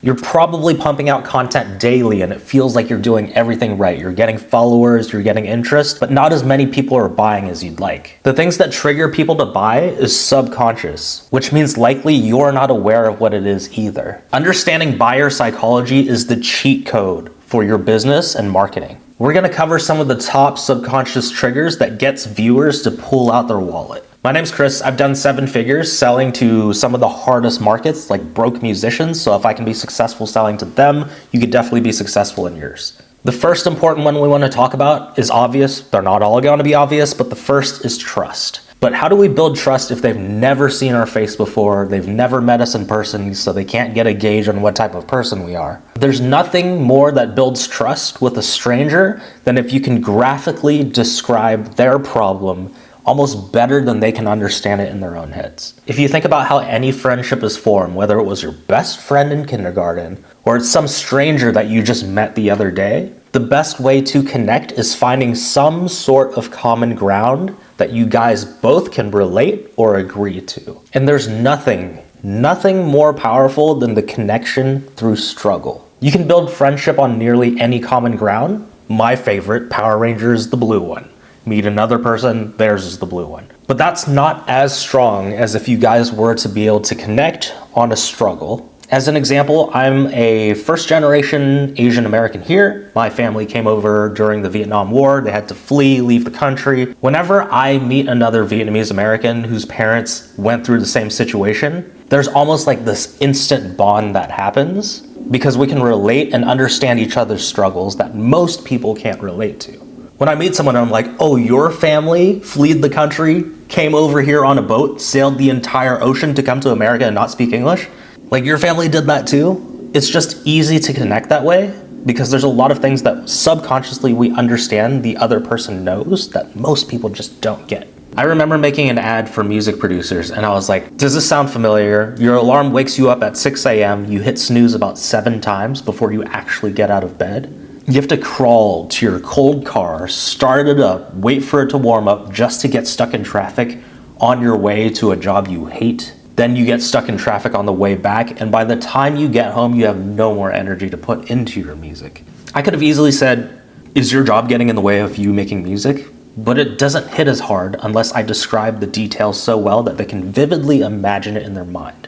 You're probably pumping out content daily and it feels like you're doing everything right. You're getting followers, you're getting interest, but not as many people are buying as you'd like. The things that trigger people to buy is subconscious, which means likely you're not aware of what it is either. Understanding buyer psychology is the cheat code for your business and marketing. We're gonna cover some of the top subconscious triggers that gets viewers to pull out their wallet. My name's Chris. I've done 7 figures selling to some of the hardest markets like broke musicians. So if I can be successful selling to them, you could definitely be successful in yours. The first important one we want to talk about is obvious. They're not all going to be obvious, but the first is trust. But how do we build trust if they've never seen our face before, they've never met us in person, so they can't get a gauge on what type of person we are? There's nothing more that builds trust with a stranger than if you can graphically describe their problem almost better than they can understand it in their own heads. If you think about how any friendship is formed, whether it was your best friend in kindergarten or it's some stranger that you just met the other day, the best way to connect is finding some sort of common ground that you guys both can relate or agree to. And there's nothing more powerful than the connection through struggle. You can build friendship on nearly any common ground. My favorite, Power Rangers, the blue one. Meet another person, theirs is the blue one. But that's not as strong as if you guys were to be able to connect on a struggle. As an example, I'm a first-generation Asian American here. My family came over during the Vietnam War. They had to flee, leave the country. Whenever I meet another Vietnamese American whose parents went through the same situation, there's almost like this instant bond that happens because we can relate and understand each other's struggles that most people can't relate to. When I meet someone, I'm like, oh, your family fled the country, came over here on a boat, sailed the entire ocean to come to America and not speak English? Like, your family did that too? It's just easy to connect that way because there's a lot of things that subconsciously we understand the other person knows that most people just don't get. I remember making an ad for music producers and I was like, does this sound familiar? Your alarm wakes you up at 6 a.m., you hit snooze about 7 times before you actually get out of bed. You have to crawl to your cold car, start it up, wait for it to warm up just to get stuck in traffic on your way to a job you hate. Then you get stuck in traffic on the way back, and by the time you get home, you have no more energy to put into your music. I could have easily said, is your job getting in the way of you making music? But it doesn't hit as hard unless I describe the details so well that they can vividly imagine it in their mind.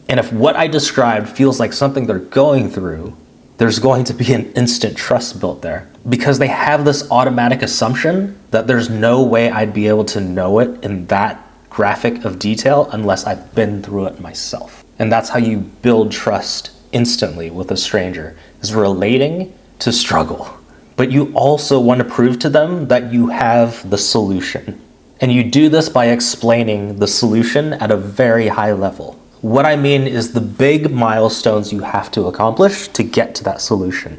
And if what I described feels like something they're going through, there's going to be an instant trust built there because they have this automatic assumption that there's no way I'd be able to know it in that graphic of detail unless I've been through it myself. And that's how you build trust instantly with a stranger, is relating to struggle. But you also want to prove to them that you have the solution. And you do this by explaining the solution at a very high level. What I mean is the big milestones you have to accomplish to get to that solution.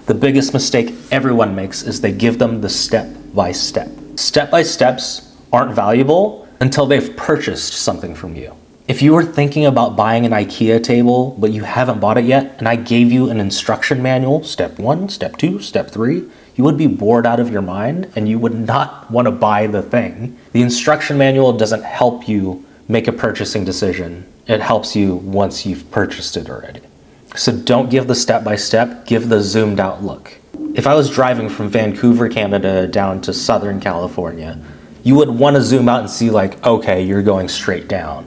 The biggest mistake everyone makes is they give them the step-by-step. Step-by-steps aren't valuable until they've purchased something from you. If you were thinking about buying an IKEA table, but you haven't bought it yet, and I gave you an instruction manual, step 1, step 2, step 3, you would be bored out of your mind and you would not want to buy the thing. The instruction manual doesn't help you make a purchasing decision. It helps you once you've purchased it already. So don't give the step-by-step, give the zoomed out look. If I was driving from Vancouver, Canada down to Southern California, you would want to zoom out and see like, okay, you're going straight down.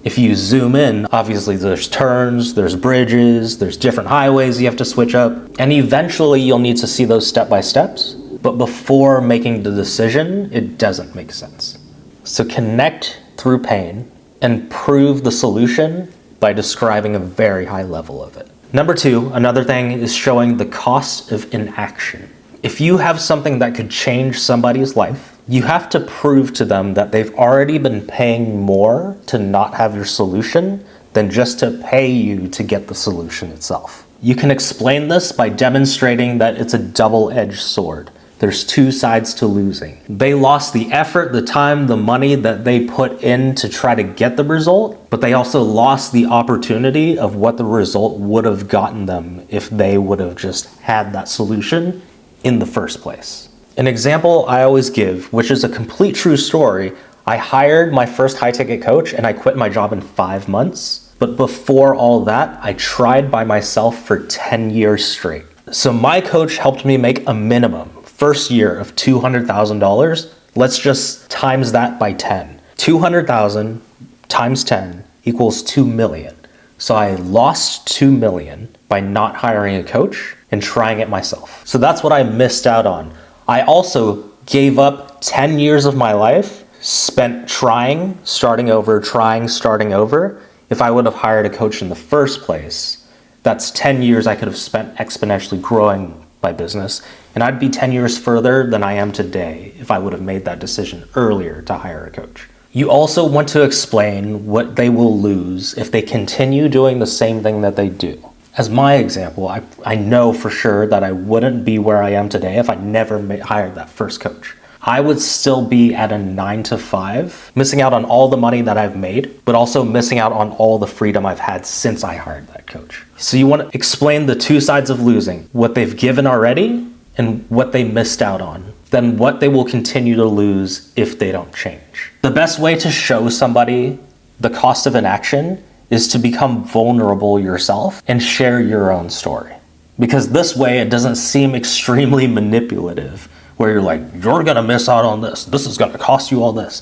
If you zoom in, obviously there's turns, there's bridges, there's different highways you have to switch up, and eventually you'll need to see those step-by-steps, but before making the decision, it doesn't make sense. So connect through pain and prove the solution by describing a very high level of it. Number 2, another thing is showing the cost of inaction. If you have something that could change somebody's life, you have to prove to them that they've already been paying more to not have your solution than just to pay you to get the solution itself. You can explain this by demonstrating that it's a double-edged sword. There's 2 sides to losing. They lost the effort, the time, the money that they put in to try to get the result, but they also lost the opportunity of what the result would have gotten them if they would have just had that solution in the first place. An example I always give, which is a complete true story, I hired my first high-ticket coach and I quit my job in 5 months But before all that, I tried by myself for 10 years straight. So my coach helped me make a minimum first year of $200,000. Let's just times that by 10. 200,000 times 10 equals 2 million. So I lost 2 million by not hiring a coach and trying it myself. So that's what I missed out on. I also gave up 10 years of my life spent trying, starting over. If I would have hired a coach in the first place, that's 10 years I could have spent exponentially growing my business. And I'd be 10 years further than I am today if I would have made that decision earlier to hire a coach. You also want to explain what they will lose if they continue doing the same thing that they do. As my example, I know for sure that I wouldn't be where I am today if I never hired that first coach. I would still be at a 9 to 5, missing out on all the money that I've made, but also missing out on all the freedom I've had since I hired that coach. So you want to explain the two sides of losing, what they've given already and what they missed out on, then what they will continue to lose if they don't change. The best way to show somebody the cost of inaction is to become vulnerable yourself and share your own story. Because this way it doesn't seem extremely manipulative, where you're like, you're gonna miss out on this. This is gonna cost you all this.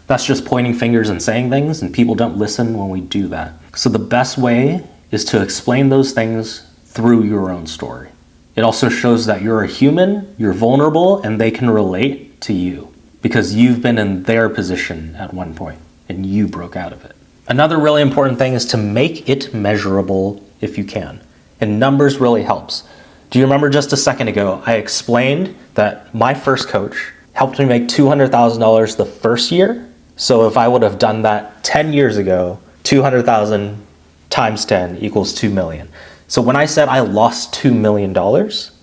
That's just pointing fingers and saying things, and people don't listen when we do that. So the best way is to explain those things through your own story. It also shows that you're a human, you're vulnerable, and they can relate to you because you've been in their position at one point and you broke out of it. Another really important thing is to make it measurable if you can. And numbers really helps. Do you remember just a second ago, I explained that my first coach helped me make $200,000 the first year? So if I would have done that 10 years ago, 200,000 times 10 equals 2 million. So when I said I lost $2 million,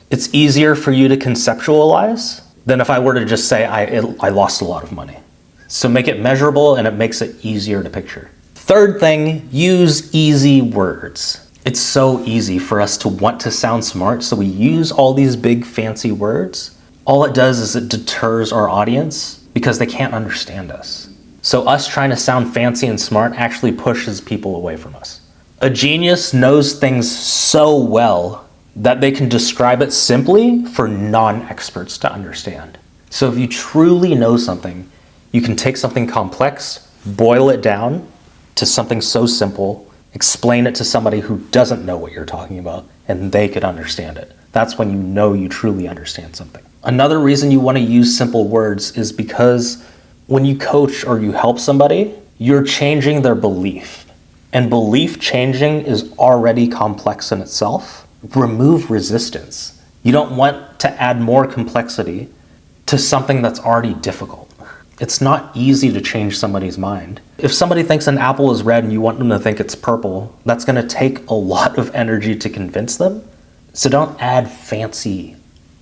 it's easier for you to conceptualize than if I were to just say I lost a lot of money. So make it measurable and it makes it easier to picture. Third thing, use easy words. It's so easy for us to want to sound smart, so we use all these big fancy words. All it does is it deters our audience because they can't understand us. So us trying to sound fancy and smart actually pushes people away from us. A genius knows things so well that they can describe it simply for non-experts to understand. So if you truly know something, you can take something complex, boil it down to something so simple, explain it to somebody who doesn't know what you're talking about, and they could understand it. That's when you know you truly understand something. Another reason you want to use simple words is because when you coach or you help somebody, you're changing their belief. And belief changing is already complex in itself. Remove resistance. You don't want to add more complexity to something that's already difficult. It's not easy to change somebody's mind. If somebody thinks an apple is red and you want them to think it's purple, that's going to take a lot of energy to convince them. So don't add fancy,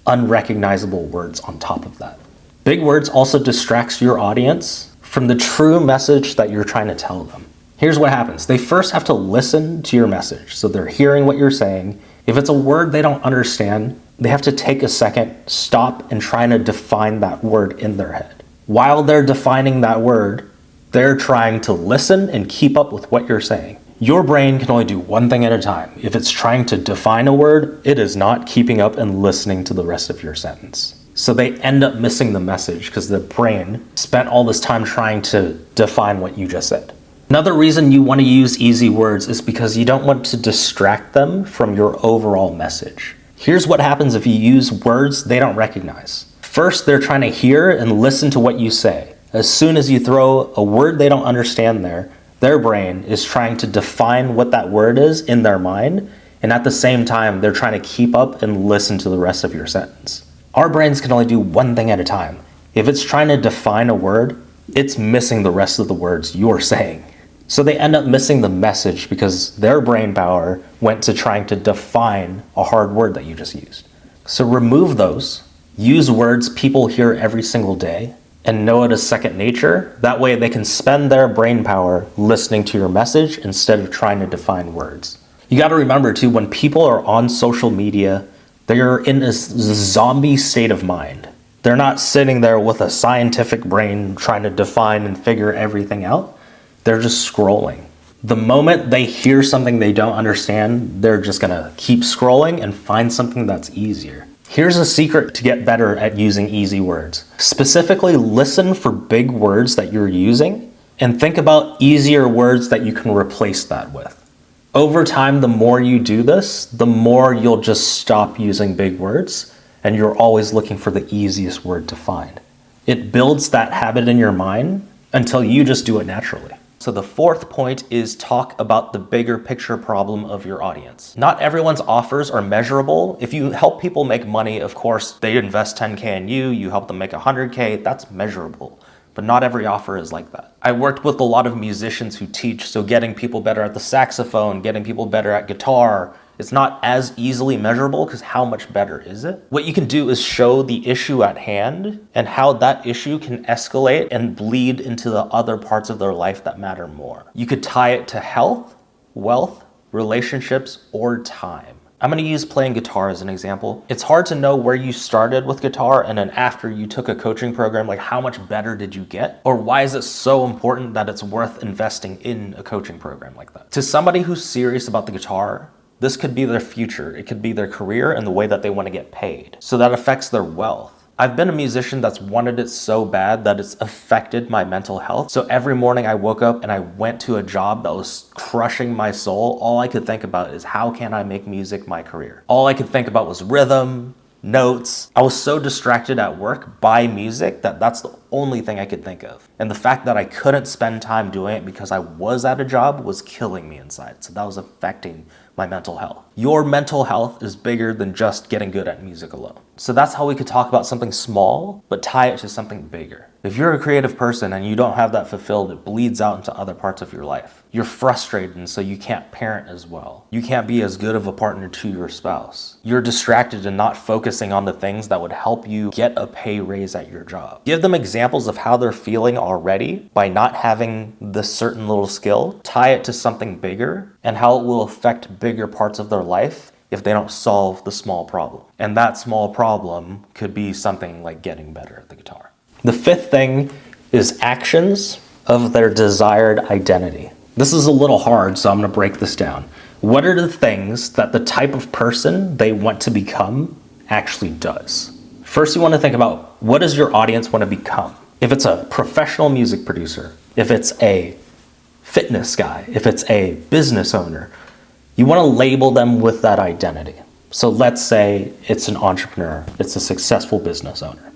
unrecognizable words on top of that. Big words also distracts your audience from the true message that you're trying to tell them. Here's what happens. They first have to listen to your message. So they're hearing what you're saying. If it's a word they don't understand, they have to take a second, stop, and try to define that word in their head. While they're defining that word, they're trying to listen and keep up with what you're saying. Your brain can only do one thing at a time. If it's trying to define a word, it is not keeping up and listening to the rest of your sentence. So they end up missing the message because their brain spent all this time trying to define what you just said. Another reason you want to use easy words is because you don't want to distract them from your overall message. Here's what happens if you use words they don't recognize. First, they're trying to hear and listen to what you say. As soon as you throw a word they don't understand there, their brain is trying to define what that word is in their mind, and at the same time, they're trying to keep up and listen to the rest of your sentence. Our brains can only do one thing at a time. If it's trying to define a word, it's missing the rest of the words you're saying. So they end up missing the message because their brain power went to trying to define a hard word that you just used. So remove those. Use words people hear every single day and know it as second nature. That way they can spend their brain power listening to your message instead of trying to define words. You got to remember too, when people are on social media, they're in a zombie state of mind. They're not sitting there with a scientific brain trying to define and figure everything out. They're just scrolling. The moment they hear something they don't understand, they're just gonna keep scrolling and find something that's easier. Here's a secret to get better at using easy words. Specifically, listen for big words that you're using and think about easier words that you can replace that with. Over time, the more you do this, the more you'll just stop using big words and you're always looking for the easiest word to find. It builds that habit in your mind until you just do it naturally. So the fourth point is talk about the bigger picture problem of your audience. Not everyone's offers are measurable. If you help people make money, of course, they invest 10K in you, you help them make 100K, that's measurable. But not every offer is like that. I worked with a lot of musicians who teach, so getting people better at the saxophone, getting people better at guitar, it's not as easily measurable because how much better is it? What you can do is show the issue at hand and how that issue can escalate and bleed into the other parts of their life that matter more. You could tie it to health, wealth, relationships, or time. I'm going to use playing guitar as an example. It's hard to know where you started with guitar and then after you took a coaching program, like how much better did you get? Or why is it so important that it's worth investing in a coaching program like that? To somebody who's serious about the guitar, this could be their future. It could be their career and the way that they want to get paid. So that affects their wealth. I've been a musician that's wanted it so bad that it's affected my mental health. So every morning I woke up and I went to a job that was crushing my soul. All I could think about is how can I make music my career? All I could think about was rhythm, notes. I was so distracted at work by music that that's the only thing I could think of. And the fact that I couldn't spend time doing it because I was at a job was killing me inside. So that was affecting my mental health. Your mental health is bigger than just getting good at music alone. So that's how we could talk about something small, but tie it to something bigger. If you're a creative person and you don't have that fulfilled, it bleeds out into other parts of your life. You're frustrated and so you can't parent as well. You can't be as good of a partner to your spouse. You're distracted and not focusing on the things that would help you get a pay raise at your job. Give them examples of how they're feeling already by not having this certain little skill. Tie it to something bigger and how it will affect bigger parts of their life if they don't solve the small problem. And that small problem could be something like getting better at the guitar. The fifth thing is actions of their desired identity. This is a little hard, so I'm gonna break this down. What are the things that the type of person they want to become actually does? First, you wanna think about what does your audience wanna become? If it's a professional music producer, if it's a fitness guy, if it's a business owner, you wanna label them with that identity. So let's say it's an entrepreneur, it's a successful business owner.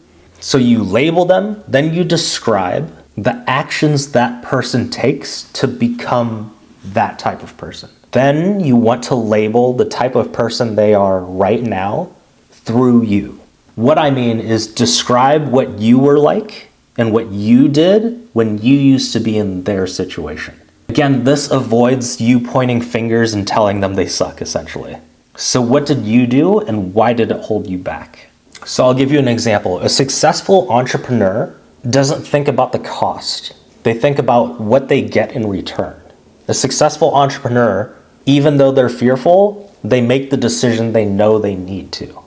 So you label them, then you describe the actions that person takes to become that type of person. Then you want to label the type of person they are right now through you. What I mean is describe what you were like and what you did when you used to be in their situation. Again, this avoids you pointing fingers and telling them they suck, essentially. So what did you do and why did it hold you back? So I'll give you an example. A successful entrepreneur doesn't think about the cost. They think about what they get in return. A successful entrepreneur, even though they're fearful, they make the decision they know they need to.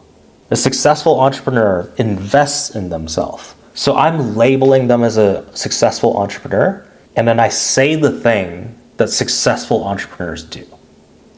A successful entrepreneur invests in themselves. So I'm labeling them as a successful entrepreneur, and then I say the thing that successful entrepreneurs do.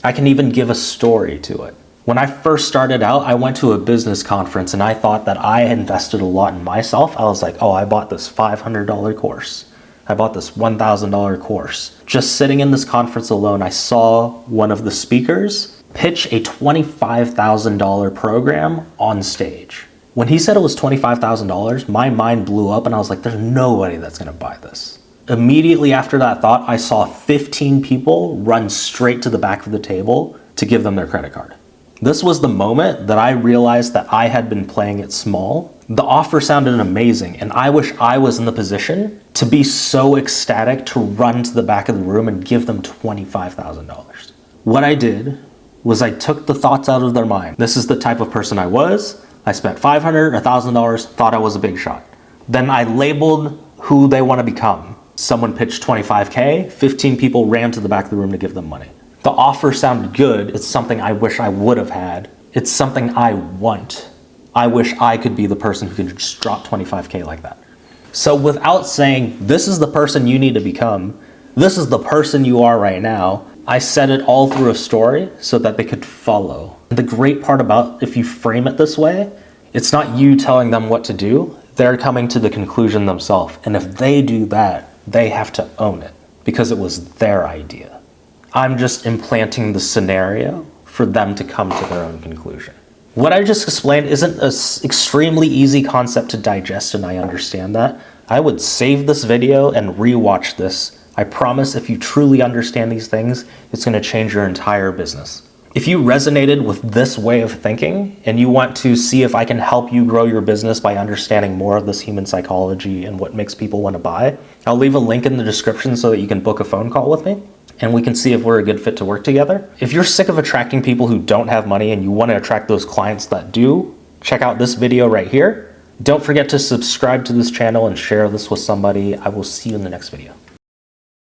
I can even give a story to it. When I first started out, I went to a business conference and I thought that I invested a lot in myself. I was like, oh, I bought this $500 course. I bought this $1,000 course. Just sitting in this conference alone, I saw one of the speakers pitch a $25,000 program on stage. When he said it was $25,000, my mind blew up and I was like, there's nobody that's gonna buy this. Immediately after that thought, I saw 15 people run straight to the back of the table to give them their credit card. This was the moment that I realized that I had been playing it small. The offer sounded amazing, and I wish I was in the position to be so ecstatic to run to the back of the room and give them $25,000. What I did was I took the thoughts out of their mind. This is the type of person I was. I spent $500, $1,000, thought I was a big shot. Then I labeled who they want to become. Someone pitched 25K, 15 people ran to the back of the room to give them money. The offer sounded good. It's something I wish I would have had. It's something I want. I wish I could be the person who could just drop 25K like that. So without saying, this is the person you need to become, This is the person you are right now. I said it all through a story so that they could follow. The great part about if you frame it this way, it's not you telling them what to do. They're coming to the conclusion themselves. And if they do that, they have to own it because it was their idea. I'm just implanting the scenario for them to come to their own conclusion. What I just explained isn't an extremely easy concept to digest, and I understand that. I would save this video and rewatch this. I promise if you truly understand these things, it's going to change your entire business. If you resonated with this way of thinking and you want to see if I can help you grow your business by understanding more of this human psychology and what makes people want to buy, I'll leave a link in the description so that you can book a phone call with me and we can see if we're a good fit to work together. If you're sick of attracting people who don't have money and you want to attract those clients that do, check out this video right here. Don't forget to subscribe to this channel and share this with somebody. I will see you in the next video.